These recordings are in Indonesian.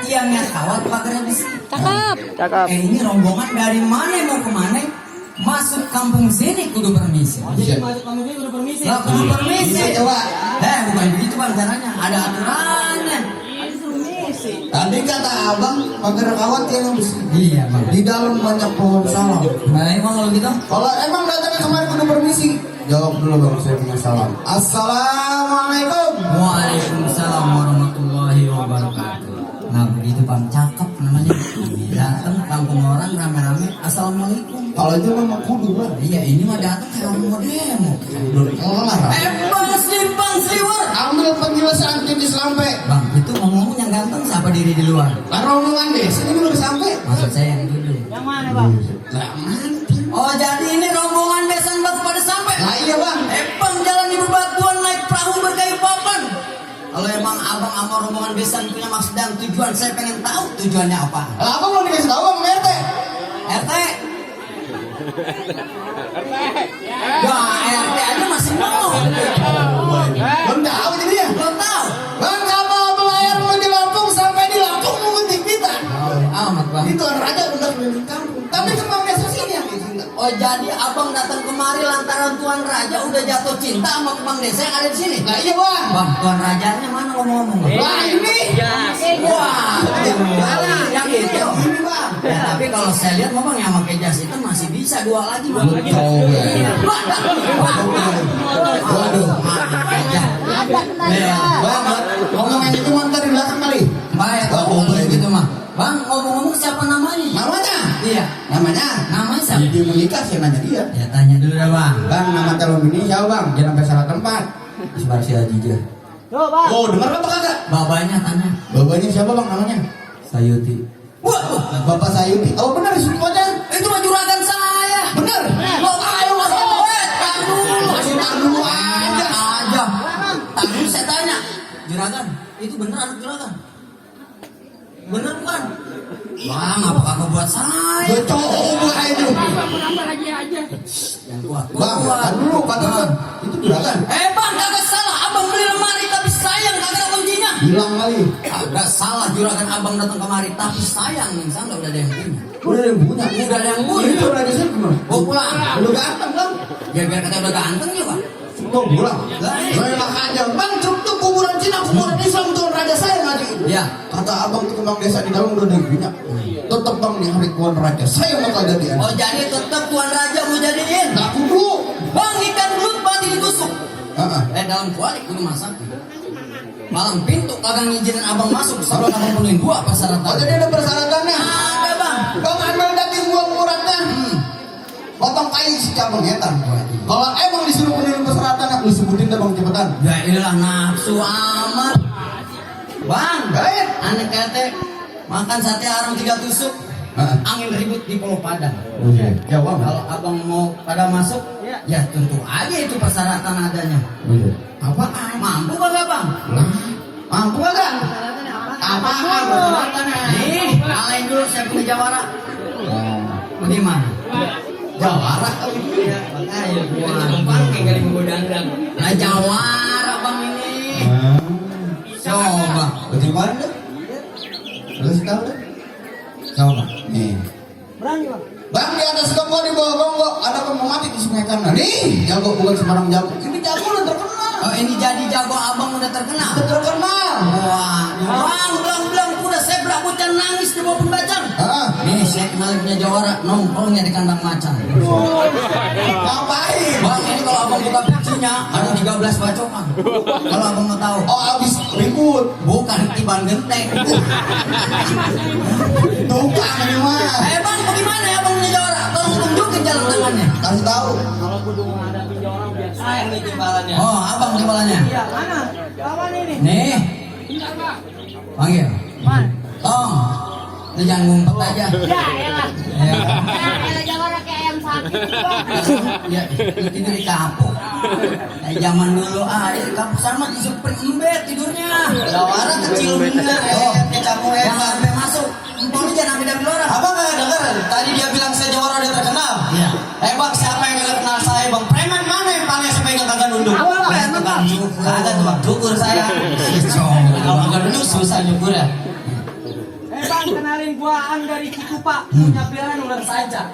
tiangnya kawat pagar besi. Cakep. Cakep. Ini rombongan dari mana mau kemana? Masuk kampung sini kudu permisi. Jadi masuk kamu ini udah permisi. Nggak kudu permisi. Coba. Bukan begitu bang caranya. Ada aturannya. Tadi kata abang pagar kawat yang besi. Iya bang. Di dalam banyak pohon salam. Nah emang kalau gitu? Kalau emang datangnya kemarin kudu permisi. Jawab dulu bang, saya punya salam. Assalamualaikum. Waalaikumsalam warahmatullahi wabarakatuh. Nah begitu bang, cakep namanya. Datang kampung orang rame-rame. Assalamualaikum. Kalau itu memang kudu bang. Iya ini mah datang kayak orang mau demo. Kelar. Bang Slimpang Sliwer. Ambil penjelasan jadi sampai. Bang itu ngomong yang ganteng siapa diri di luar? Kan rombongan deh, sini belum sampai. Maksud saya yang dulu. Yang mana bang? Lah mana? Oh jadi ini rombongan besan baru pada sampai. Lah iya bang. Bang jalan di bebatuan naik perahu berkayu papan. Kalau emang abang sama rombongan besan punya maksud dan tujuan, saya pengen tahu tujuannya apa. Lah apa mau dikasih tahu bang RT? RT. Ya RT aja masih mau. Belum tahu jadi ya? Belum tahu. Bang kapal pelayar mau di Lampung sampai di Lampung menguntit kita. Amat bang. Itu raja benar keliling kampung. Tapi kembang desa sini yang dicinta. Oh jadi abang datang kemari lantaran tuan raja udah jatuh cinta sama kembang desa yang ada di sini. Lah iya bang. Bang tuan rajanya mana ngomong-ngomong? Lah ini. Wah, yang itu. Ini bang. Ya, tapi kalau saya lihat memang yang pakai jas itu masih bisa dua lagi bang. Waduh. Bang, Omongan itu mantar di belakang kali. baik kalau boleh gitu mah. Bang, ngomong-ngomong siapa namanya? Namanya? Iya. Namanya? Namanya siapa? Dia menikah saya nanya dia. Ya tanya dulu dah bang. Bang nama calon ini siapa bang? Jangan sampai salah tempat. Sebar si Ajija. Tuh bang. Oh dengar apa kagak? Babanya tanya. Bapaknya siapa bang namanya? Sayuti. Waduh, Bapak Sayuti. Oh benar di aja. Itu mah juragan saya. Benar. Bapak ayo masuk. Masih tar dulu aja. Aja. Tadi saya tanya. Juragan, itu bener anak juragan? Bener bukan? Bang, apakah kau buat saya? Gue coba itu. Yang kuat. Bang, kan dulu pantesan. Itu juragan. Bang, kagak salah. Abang beli lemari tapi sayang kagak ada kuncinya. Bilang kali. Kagak salah juragan abang datang kemari tapi sayang yang sana udah ada yang punya. Udah ada yang punya. Udah ada yang punya. Itu raja saya gimana? Bawa pulang. Lu ganteng bang. Ya biar kata udah ganteng juga. Tuh pulang. Saya aja. Bang, truk tuh kuburan Cina, kuburan Islam tuh raja saya ngaji. Ya. Kata abang tuh kembang desa di dalam udah ada yang punya. Tetep bang nih hari tuan raja. Saya bakal jadian. Oh jadi tetap tuan raja mau jadiin. Nah kudu. Bang ikan belut mati ditusuk. Dalam kuali kudu masak. Malam pintu kagak ngizinin abang masuk sebelum abang penuhin dua persyaratan. Oh jadi ada persyaratannya. Ada bang. Bang ambil daging buang uratnya. Potong kayu si cabang etan. Kalau emang disuruh penuhin persyaratannya, lu sebutin deh bang cepetan. Ya iyalah nafsu amat. Bang, Baik. anak kete makan sate arang 3 tusuk. Angin ribut di Pulau Padang. Oke. Ya bang. Kalau abang mau pada masuk, ya tentu aja itu persyaratan adanya. Apa? Mampu kagak bang? Mampu kagak? Apa? Persyaratannya? Nih, alain dulu saya punya jawara. Bagaimana? Jawara kali ini ya. Makanya gua pakai kali mau dandang. Nah jawara bang ini. Coba. Bagaimana deh? Lu tahu deh? Coba. Nih. Berani bang. Bang di atas gonggo di bawah gonggo ada pembunuh mati di sungai kanan. Nih, jago bukan sembarang jago. Ini jago udah terkenal. Oh ini jadi jago abang udah terkenal. Udah terkenal. Wah, belang udah saya bocah nangis di bawah pembacaan. Nih saya kenalin punya jawara nongkrongnya di kandang macan. Ngapain? Bang ini kalau abang buka pintunya ada 13 bacokan. Kalau abang mau tahu. Oh abis ribut. Bukan tiban genteng. Tukang ini mah. Bang bagaimana ya abang punya jawara? Tolong tunjukin jalan tangannya. Kasih tahu. Kalau kudu menghadapi orang biasa nih timbalannya. Oh abang timbalannya. Iya mana? Kawan ini. Nih. Panggil. Man. Tong. Lu jangan ngumpet aja. Ya elah. Ya. Elah jawara kayak ayam sakit bang. Ya, itu di kapuk. Kayak zaman dulu di kapuk sama di super embet tidurnya. Jawara kecil bener ya. Kamu yang sampai masuk. Empon jangan ambil orang. Abang nggak dengar? Tadi dia bilang saya jawara udah terkenal. Iya. Bang siapa yang nggak kenal saya bang? Preman mana yang paling sampai kagak nunduk? Tukang cukur. Kagak tuh bang, cukur saya. Cong. Kalau kagak nunduk susah nyukur ya. Nih guaan dari Cikupa punya pilihan ular saja.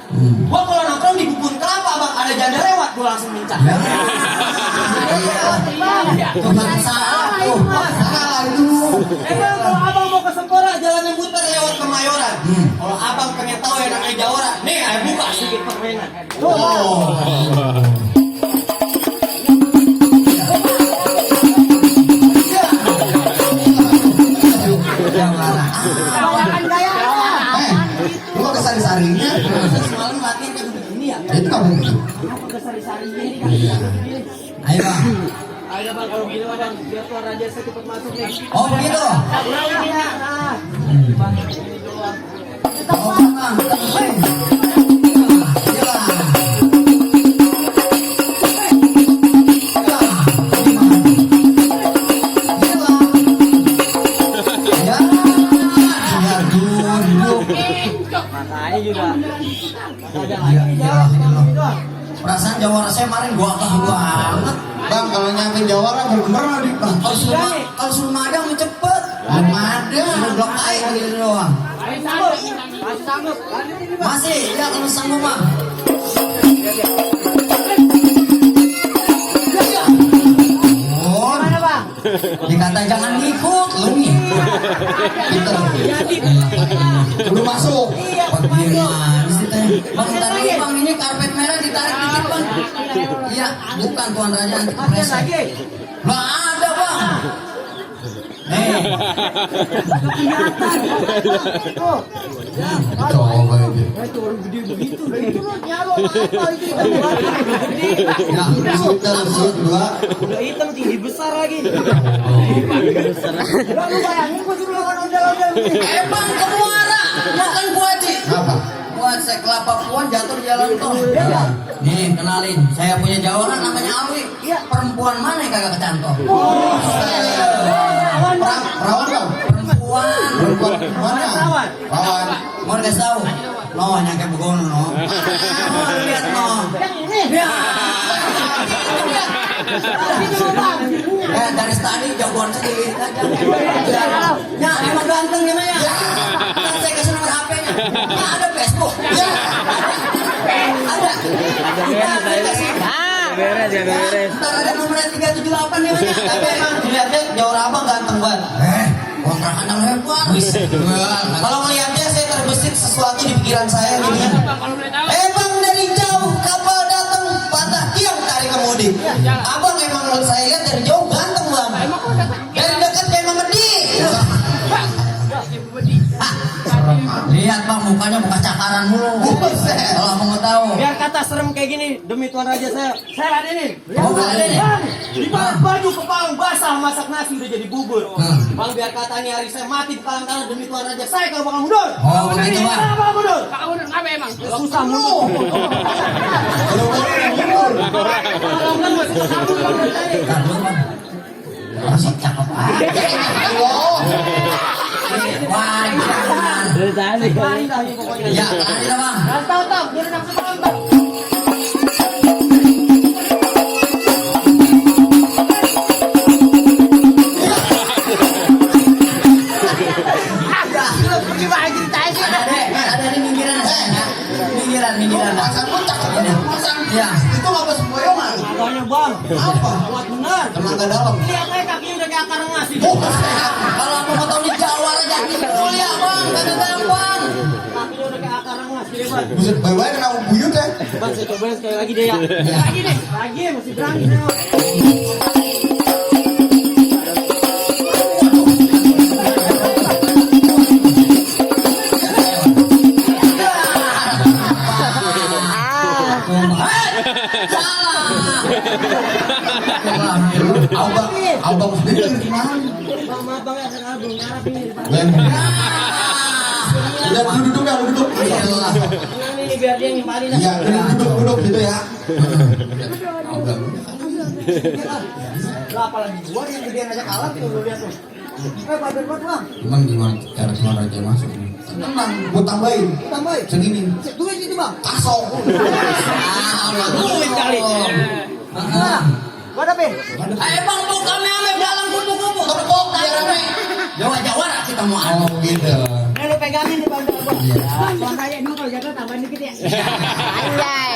Gua kalau nongkrong di kebun kelapa bang, ada janda lewat, gua langsung mincar. Tuhan salah tuh. Salah itu. Bang, kalau abang mau ke Sempora, jalan yang muter lewat Kemayoran. Kalau abang pengen tahu enaknya Jawara, nih ayo buka sedikit permainan. Jawara. Kawan gaya. Lu mau ke sari-sarinya? Semalam latihan kayak begini ya. Itu nggak begitu. Apa ke sari-sari ini kan? Ayo bang. Ayo bang, kalau begini bang, biar tuan raja saya cepat masuk nih. Oh begitu. Nah, bang, ini doang. Oh bang. Makanya juga. Ada Iya, lagi iya, ya. Perasaan Jawara saya kemarin gua banget. Bang, kalau nyampe Jawara bener di bang. Kalau suruh madang mah cepet. Belum ada, suruh blok air gitu doang. Masih sanggup. Masih sanggup. Masih, ya kalau sanggup mah. Oh, Mana bang? dikata jangan ngikut lu nih. Gitu. Belum masuk. Bagaimana sih teh? Bang, ntar dulu bang, ini karpet merah ditarik dikit bang. Iya, bukan tuan raja anti Latihan kepleset. lagi. Nggak ada bang. Nih, Tuh. Coba itu. Itu baru gede begitu. Itu loh nyalo apa itu? ya, Shoot dua. Udah hitam tinggi besar lagi. Udah lu bayangin gua suruh lawan ondel-ondel. bang ke muara, makan gua aja. Apa? Buat saya kelapa puan jatuh di jalan tol. Nih kenalin, saya punya Jawara namanya Awi. Perempuan mana yang kagak kecantol? Perawan bang. Perempuan. Perempuan mana? Perawan. Mau dikasih tahu? No, nyangke begono no. Lihat no. Ya. Dari tadi jagoan sendiri aja. Ya, emang ganteng namanya. Kan saya kasih nomor HP-nya. Ya, ada Facebook. Ya. Ada. Beres ya beres. Ntar ada nomornya 378 namanya. Tapi emang dilihatnya Jawara abang ganteng banget. Kontrakan yang hebat. Kalau melihatnya saya terbesit sesuatu di pikiran saya gitu ya. Bang dari jauh kapal datang patah tiang tarik kemudi. Abang emang kalau saya lihat dari jauh ganteng bang. Dari dekat kayak memedi. Lihat bang mukanya muka cakaran mulu. Kalau mau tahu. Biar kata serem kayak gini demi tuan raja saya ladenin. Oh, ladenin. Bang, di bawah baju kepalang basah masak nasi udah jadi bubur. Bang biar kata nih hari saya mati di kalang tanah demi tuan raja saya kalau bakal mundur. Oh begitu bang. Kenapa mundur? Kakak mundur ngapa emang? Susah mundur. Kalau enggak masih kesambung bang dari tadi. Ntar dulu bang. Masih cakep aja. Wajar. Dari tadi. Lari dah ini pokoknya. Ya lari dah bang. Tahu biar nafsu penonton. Ada di minggiran. Minggiran. Pasang kotak. Pasang. Ya. Itu apa semboyongan? Makanya bang. Apa? Kuat benar. Tenaga dalam. Lihat aja kakinya udah kayak akar nasi. Kalau aku mau tahu di Jawara jadi mulia bang, kagak gampang. Kakinya udah kayak akar nasi deh bang. Buset, baik-baik kena buyut ya. Bang saya cobain sekali lagi deh ya. Lagi deh. Lagi masih berani nengok. Abang sendiri gimana? Bang maaf bang ya saya ngabung ngarap ini. Udah duduk ya, duduk. Tenang ini biar dia ngimparin. Iya, duduk gitu ya. Lah apalagi gua yang gedean aja kalah tuh lu lihat tuh. Badan buat bang. Cuman gimana cara tuan raja masuk nih? Tenang, gua tambahin. Tambahin. Segini. Duit itu bang. Kasong. Duit kali. Gua ada be. Bang tuh kami jalan kupu-kupu. Tepuk biar rame. Jawara kita mau Oh gitu. Ini lu pegangin nih bang. Bang saya dulu kalau jatuh tambahin dikit ya. Anjay.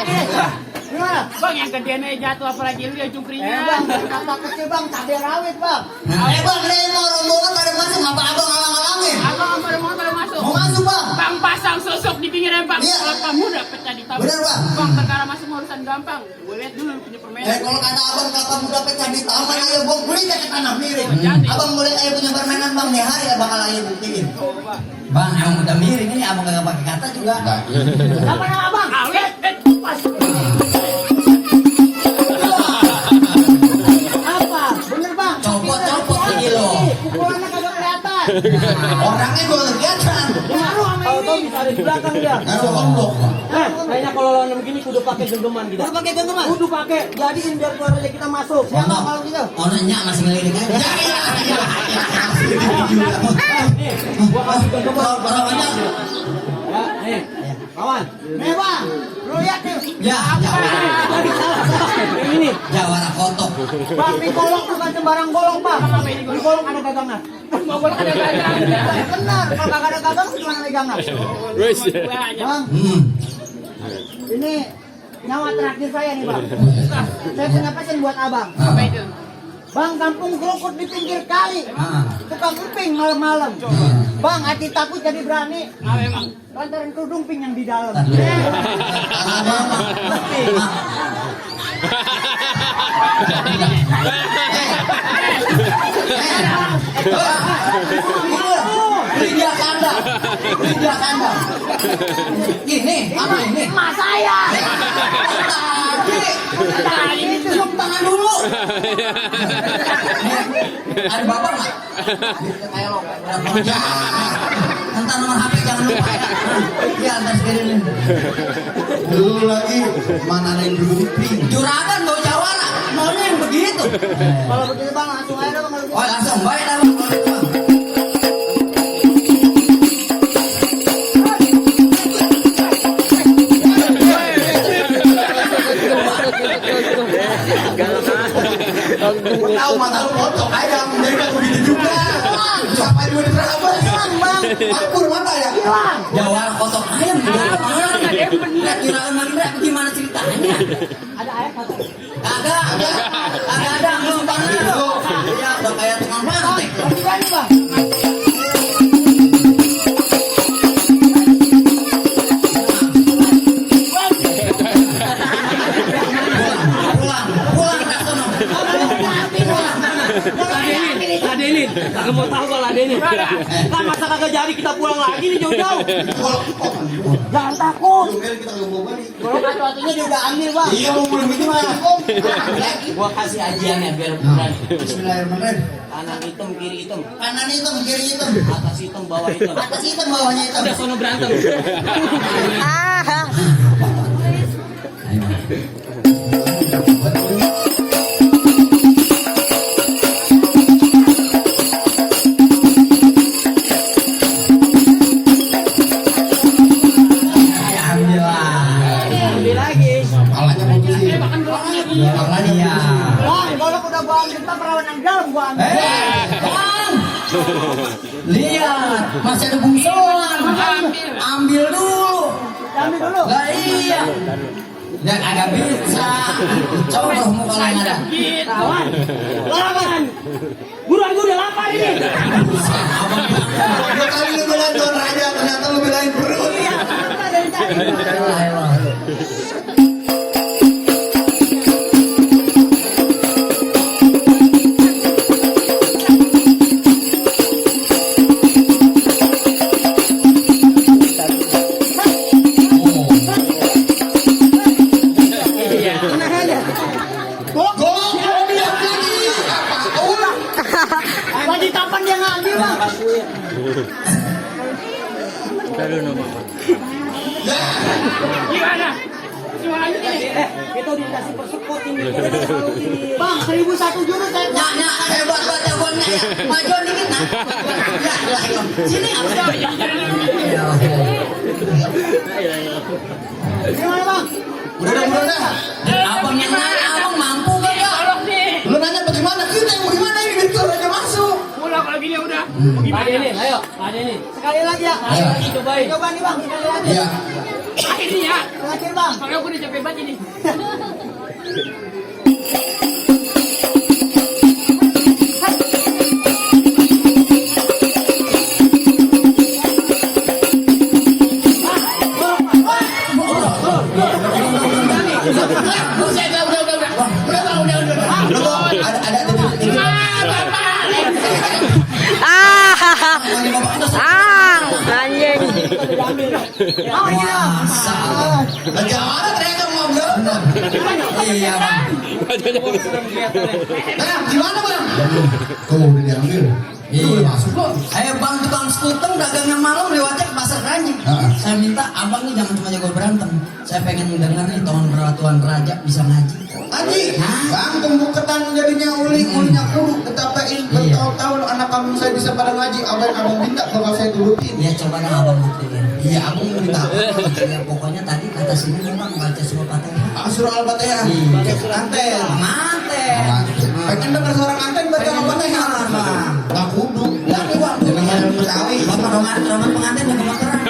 Gimana? Bang yang gedean aja jatuh apalagi lu ya cungkringnya. Bang, kata kecil bang, cabai rawit bang. Bang, ini mau rombongan pada masuk, ngapa abang ngalang-ngalangin? Abang baru masuk. Mau masuk bang? Bang pasang sosok di pinggirnya bang. Iya. Kalau kamu udah pecah di tabung. Bener, Bang. Bang perkara masuk urusan gampang. Gue lihat dulu punya permainan. Kalau kata abang kakak muda pecah di taman, ayo bang beli ke tanah miring. Jadi. Abang boleh ayo punya permainan bang, nih hari abang ayo buktiin. Bang, emang udah miring ini abang kagak pakai kata juga. Apa nama bang? Awet. Apa? Bener bang. Copot-copot ini loh. Pukulannya kagak kelihatan. Orangnya gue kelihatan. Tahu bisa ada di belakang dia. Kalau gombok bang. Kayaknya kalau lawan begini kudu pakai genggaman kita. Kudu pakai genggaman. Kudu pakai. Jadiin biar keluar aja kita masuk. Ya nggak kalau gitu. Onanya masih ngelirik aja. Gua kasih genggaman. Orangnya. Ya, nih. Kawan. Nih bang. Lu lihat nih. Ya, Yang ini. Jawara kotok. Bang, di golong bukan sembarang golong bang. Di golong ada gagangnya. Mau boleh ada gagang. Benar. Kalau kagak ada gagang gimana megangnya? Bang, ini nyawa terakhir saya nih bang. Saya punya pesan buat abang. Apa itu? Bang, kampung kerukut di pinggir kali. Ah. Tukang emping malam-malam. Bang, hati takut jadi berani. Apa emang? Lantaran kerudung ping yang di dalam. Lidia kanda. Lidia kanda. Ini, apa ini? Emak saya. Tadi cium tangan dulu. Ada bapak nggak? Kayak lo. Entar nomor HP jangan lupa ya. Iya, entar sekalian. Dulu lagi mana ada yang dulu ping. Juragan bawa jawara, maunya yang begitu. Kalau begitu bang, langsung aja bang. Kalau Oh langsung baik dah bang. Tahu mata lu kotor ayam, jadi kan begitu juga. Siapa yang mau diterabas? bang. Akur mata ya. Jawara kotok ayam di dalam. Lihat juragan Marinda gimana ceritanya? Ada ayat kata. Kagak ada belum panas. Ya udah kayak tukang pantek. Berani bang. Pulang dah sono. Ladenin, kagak mau tahu kalau ladenin. Kan masa kagak jadi kita pulang lagi nih jauh-jauh. Jangan takut. Kita nggak mau balik. Kalau atu-atunya dia udah ambil bang. Iya mau belum itu mah. Gua kasih ajiannya biar berani. Bismillahirrahmanirrahim. Kanan hitam, kiri hitam. Kanan hitam, kiri hitam. Atas hitam, bawah hitam. Atas hitam, bawahnya hitam. Udah sono berantem. Ah. Ambil lagi. Palanya mau beli. Makanya ya. Bang, kalau udah gua ambil kita perawan yang dalam gua ambil. Bang. Lihat, masih ada bungsuan. Ambil dulu. Ambil dulu. Lah iya. Dan agak bisa. Coba mau kalau yang ada. Kawan. Lawan. Buruan gua udah lapar ini. Dua kali lu belain tuan raja, ternyata lu belain perut. Iya, apa dari tadi? Lagi kapan dia ngambil bang? Gimana? Gimana ini? Kita udah dikasih persekot ini. Bang, 1001 jurus saya. Nyak, hebat banget ya bang. Majuan dikit nak. Ya, sini apa? Gimana bang? Udah. Abang yang nanya, abang mampu gak ya? Tolong nih. Lu nanya bagaimana? Kita yang bagaimana ini biar tuan raja masuk. Pulang kalau gini udah. Pak Denny, ayo. Pak Denny. Sekali lagi ya. Ayo. Cobain. Coba nih bang, sekali lagi. Iya. Ini ya. Terakhir bang. Makanya aku udah capek banget ini. Ada titik-titik. Anjing. Jawara ternyata mau belum. Iya bang. Bang, gimana bang? Tuh udah diambil. Iya masuk kok. Ayo bang tukang skuteng dagangnya malam lewatnya ke pasar Keranji. Saya minta abang nih jangan cuma jago berantem. Saya pengen dengar nih tahun peraturan raja bisa ngaji. Anjing, bang tunggu ketan jadinya ulinya kuruk ketapain bertahun-tahun anak kamu saya bisa pada ngaji. Abang minta bakal saya turutin. Ya coba dah abang buktiin. Iya, abang minta. Ya pokoknya tadi kata sini memang baca surah Fatihah. Surah Al-Fatihah. Anten. Manten. Pengen denger seorang anten baca Al-Fatihah. Tak kudu. Tak kudu. Jangan Betawi. Bapak roman pengantin udah kebakaran.